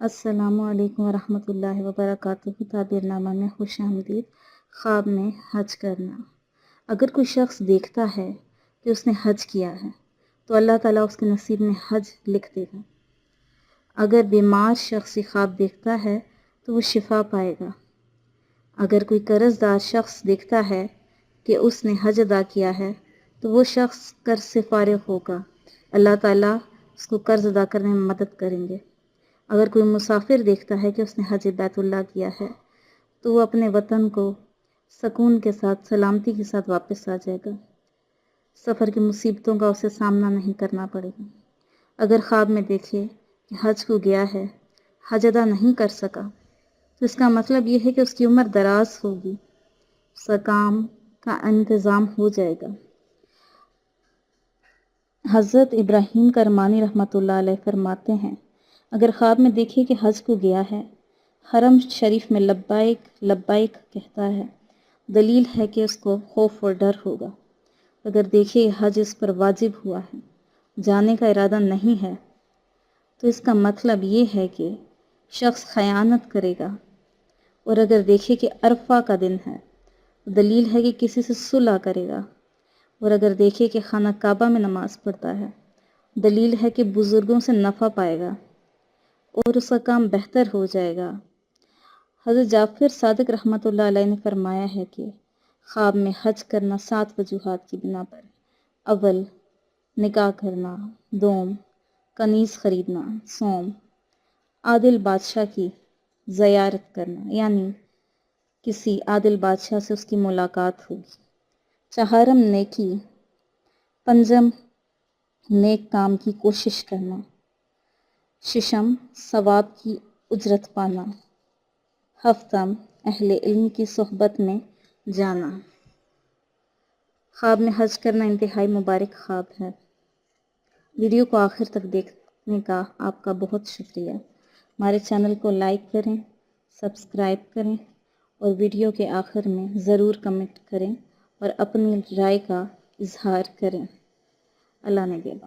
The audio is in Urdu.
السلام علیکم ورحمۃ اللہ وبرکاتہ۔ تعبیر نامہ میں خوش آمدید۔ خواب میں حج کرنا۔ اگر کوئی شخص دیکھتا ہے کہ اس نے حج کیا ہے تو اللہ تعالیٰ اس کے نصیب میں حج لکھ دے گا۔ اگر بیمار شخص خواب دیکھتا ہے تو وہ شفا پائے گا۔ اگر کوئی قرض دار شخص دیکھتا ہے کہ اس نے حج ادا کیا ہے تو وہ شخص قرض سے فارغ ہوگا۔ اللہ تعالیٰ اس کو قرض ادا کرنے میں مدد کریں گے۔ اگر کوئی مسافر دیکھتا ہے کہ اس نے حج بیت اللہ کیا ہے تو وہ اپنے وطن کو سکون کے ساتھ سلامتی کے ساتھ واپس آ جائے گا۔ سفر کی مصیبتوں کا اسے سامنا نہیں کرنا پڑے گا۔ اگر خواب میں دیکھے کہ حج کو گیا ہے، حج ادا نہیں کر سکا تو اس کا مطلب یہ ہے کہ اس کی عمر دراز ہوگی، اس کا کام کا انتظام ہو جائے گا۔ حضرت ابراہیم کرمانی رحمۃ اللہ علیہ فرماتے ہیں، اگر خواب میں دیکھے کہ حج کو گیا ہے، حرم شریف میں لبیک لبیک کہتا ہے، دلیل ہے کہ اس کو خوف اور ڈر ہوگا۔ اگر دیکھے حج اس پر واجب ہوا ہے، جانے کا ارادہ نہیں ہے، تو اس کا مطلب یہ ہے کہ شخص خیانت کرے گا۔ اور اگر دیکھے کہ عرفہ کا دن ہے، دلیل ہے کہ کسی سے صلح کرے گا۔ اور اگر دیکھے کہ خانہ کعبہ میں نماز پڑھتا ہے، دلیل ہے کہ بزرگوں سے نفع پائے گا اور اس کا کام بہتر ہو جائے گا۔ حضرت جعفر صادق رحمۃ اللہ علیہ نے فرمایا ہے کہ خواب میں حج کرنا 7 وجوہات کی بنا پر: اول، نکاح کرنا، دوم، کنیز خریدنا، سوم، عادل بادشاہ کی زیارت کرنا، یعنی کسی عادل بادشاہ سے اس کی ملاقات ہوگی، چہارم نیکی، پنجم نیک کام کی کوشش کرنا، ششم ثواب کی اجرت پانا، ہفتم اہل علم کی صحبت میں جانا۔ خواب میں حج کرنا انتہائی مبارک خواب ہے۔ ویڈیو کو آخر تک دیکھنے کا آپ کا بہت شکریہ۔ ہمارے چینل کو لائک کریں، سبسکرائب کریں اور ویڈیو کے آخر میں ضرور کمنٹ کریں اور اپنی رائے کا اظہار کریں۔ اللہ نگہبان۔